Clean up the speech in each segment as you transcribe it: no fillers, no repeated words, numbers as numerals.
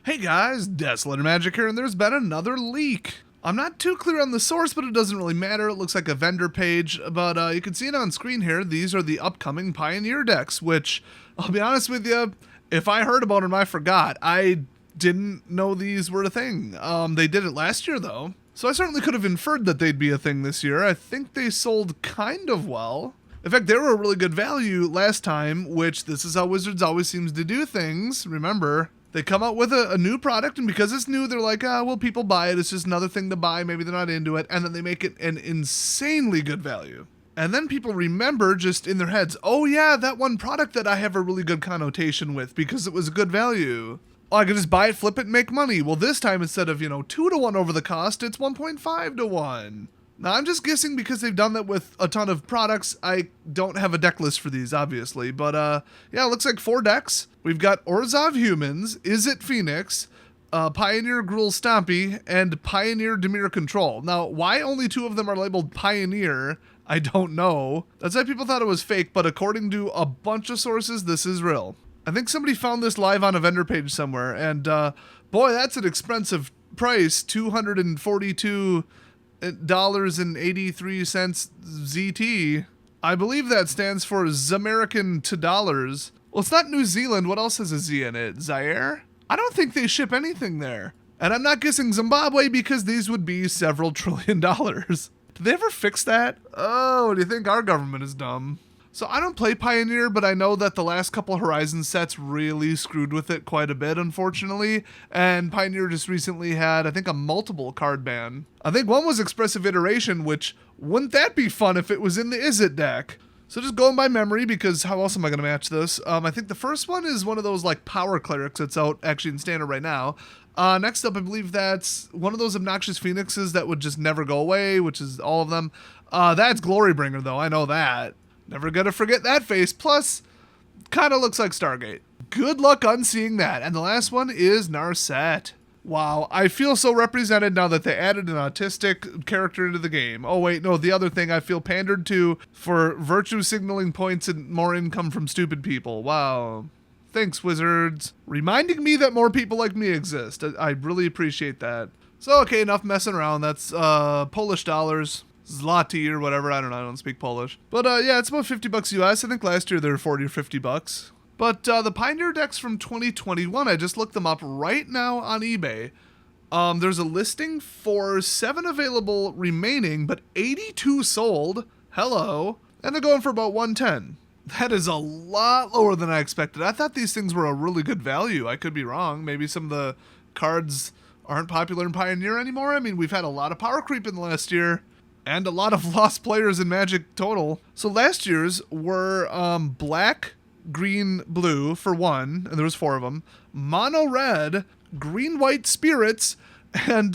Hey guys, Desolator Magic here, and there's been another leak. I'm not too clear on the source, but it doesn't really matter. It looks like a vendor page, but you can see it on screen here. These are the upcoming Pioneer decks, which, I'll be honest with you, if I heard about them, I forgot. I didn't know these were a thing. They did it last year, though, so I certainly could have inferred that they'd be a thing this year. I think they sold kind of well. In fact, they were a really good value last time, which this is how Wizards always seems to do things. Remember, they come out with a new product, and because it's new, they're like, well, people buy it. It's just another thing to buy. Maybe they're not into it. And then they make it an insanely good value. And then people remember just in their heads, oh yeah, that one product that I have a really good connotation with because it was a good value. Oh, I could just buy it, flip it, and make money. Well, this time, instead of, 2 to 1 over the cost, it's 1.5 to 1. Now, I'm just guessing because they've done that with a ton of products. I don't have a deck list for these, obviously. But, yeah, it looks like 4 decks. We've got Orzhov Humans, Izzet Phoenix, Pioneer Gruul Stompy, and Pioneer Dimir Control. Now, why only 2 of them are labeled Pioneer, I don't know. That's why people thought it was fake, but according to a bunch of sources, this is real. I think somebody found this live on a vendor page somewhere, and, boy, that's an expensive price, $242 $83 ZT. I believe that stands for Zamerican to dollars. Well, it's not New Zealand. What else has a Z in it? Zaire? I don't think they ship anything there. And I'm not guessing Zimbabwe because these would be several $trillion. Did they ever fix that? Oh, do you think our government is dumb? So I don't play Pioneer, but I know that the last couple Horizon sets really screwed with it quite a bit, unfortunately. And Pioneer just recently had, I think, a multiple card ban. I think one was Expressive Iteration, which, wouldn't that be fun if it was in the Izzet deck? So just going by memory, because how else am I going to match this? I think the first one is one of those, like, Power Clerics that's out actually in Standard right now. Next up, I believe that's one of those Obnoxious Phoenixes that would just never go away, which is all of them. That's Glorybringer, though. I know that. Never gonna forget that face. Plus, kind of looks like Stargate. Good luck unseeing that. And the last one is Narset. Wow, I feel so represented now that they added an autistic character into the game. Oh wait, no, the other thing I feel pandered to for virtue signaling points and more income from stupid people. Wow. Thanks, Wizards. Reminding me that more people like me exist. I really appreciate that. So, okay, enough messing around. That's Polish dollars. Zloty or whatever, I don't speak Polish. But yeah, it's about $50 US. I think last year they were 40 or $50. But the Pioneer decks from 2021, I just looked them up right now on eBay. There's a listing for 7 available remaining, but 82 sold. Hello. And they're going for about 110. That is a lot lower than I expected. I thought these things were a really good value. I could be wrong. Maybe some of the cards aren't popular in Pioneer anymore. I mean, we've had a lot of power creep in the last year. And a lot of lost players in Magic total. So last year's were black, green, blue for 1, and there was 4 of them. Mono red, green, white spirits, and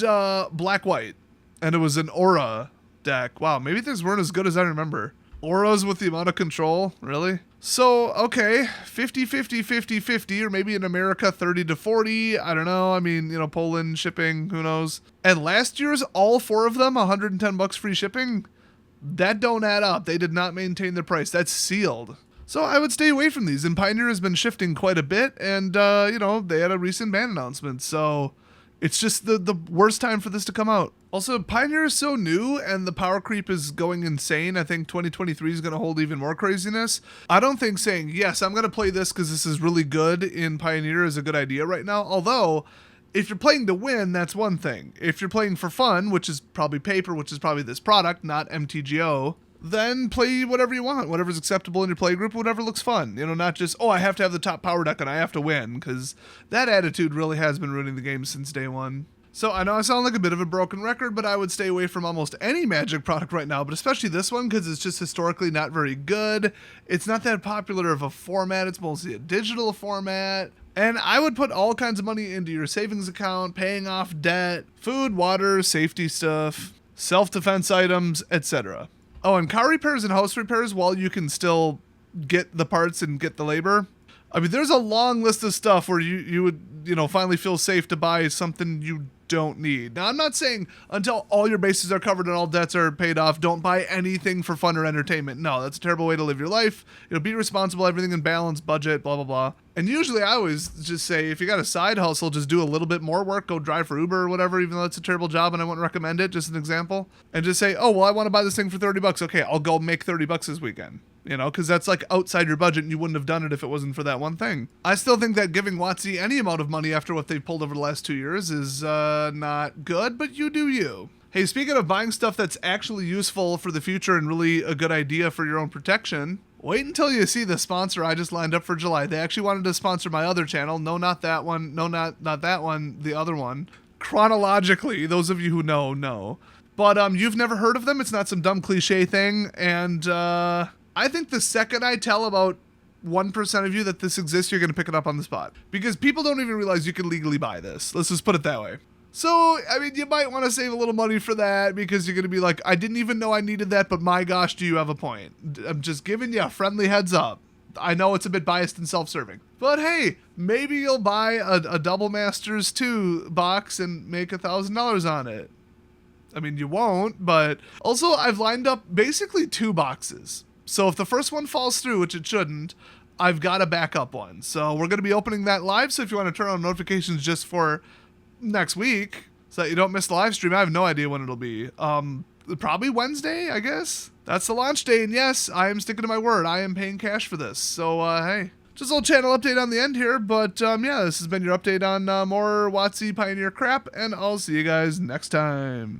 black, white. And it was an aura deck. Wow, maybe things weren't as good as I remember. Auras with the amount of control? Really? So, okay, 50-50, 50-50, or maybe in America 30-40, I don't know. I mean, Poland, shipping, who knows. And last year's, all 4 of them, $110 free shipping? That don't add up. They did not maintain their price. That's sealed. So I would stay away from these. And Pioneer has been shifting quite a bit, and, they had a recent ban announcement, so it's just the worst time for this to come out. Also, Pioneer is so new, and the power creep is going insane. I think 2023 is going to hold even more craziness. I don't think saying, yes, I'm going to play this because this is really good in Pioneer is a good idea right now. Although, if you're playing to win, that's one thing. If you're playing for fun, which is probably paper, which is probably this product, not MTGO, then play whatever you want, whatever's acceptable in your play group, whatever looks fun. Not just, I have to have the top power deck and I have to win, because that attitude really has been ruining the game since day one. So I know I sound like a bit of a broken record, but I would stay away from almost any Magic product right now, but especially this one because it's just historically not very good. It's not that popular of a format. It's mostly a digital format. And I would put all kinds of money into your savings account, paying off debt, food, water, safety stuff, self-defense items, etc. Oh, and car repairs and house repairs, while you can still get the parts and get the labor, I mean, there's a long list of stuff where you would, finally feel safe to buy something you don't need. Now, I'm not saying until all your bases are covered and all debts are paid off, don't buy anything for fun or entertainment. No, that's a terrible way to live your life. Be responsible, everything in balance, budget, blah, blah, blah. And usually I always just say, if you got a side hustle, just do a little bit more work, go drive for Uber or whatever, even though it's a terrible job and I wouldn't recommend it, just an example. And just say, oh, well, I want to buy this thing for $30. Okay, I'll go make $30 this weekend. You know, because that's like outside your budget and you wouldn't have done it if it wasn't for that one thing. I still think that giving WotC any amount of money after what they've pulled over the last 2 years is not good, but you do you. Hey, speaking of buying stuff that's actually useful for the future and really a good idea for your own protection, wait until you see the sponsor I just lined up for July. They actually wanted to sponsor my other channel. No, not that one. No, not that one. The other one. Chronologically, those of you who know. But you've never heard of them. It's not some dumb cliche thing. And I think the second I tell about 1% of you that this exists, you're going to pick it up on the spot. Because people don't even realize you can legally buy this. Let's just put it that way. So, I mean, you might want to save a little money for that because you're going to be like, I didn't even know I needed that, but my gosh, do you have a point? I'm just giving you a friendly heads up. I know it's a bit biased and self-serving. But hey, maybe you'll buy a Double Masters 2 box and make $1,000 on it. I mean, you won't, but also I've lined up basically 2 boxes. So if the first one falls through, which it shouldn't, I've got a backup one. So we're going to be opening that live. So if you want to turn on notifications just for next week so that you don't miss the live stream, I have no idea when it'll be. Probably Wednesday, I guess. That's the launch day. And yes, I am sticking to my word. I am paying cash for this. So, hey. Just a little channel update on the end here. But, yeah, this has been your update on more WotC Pioneer crap. And I'll see you guys next time.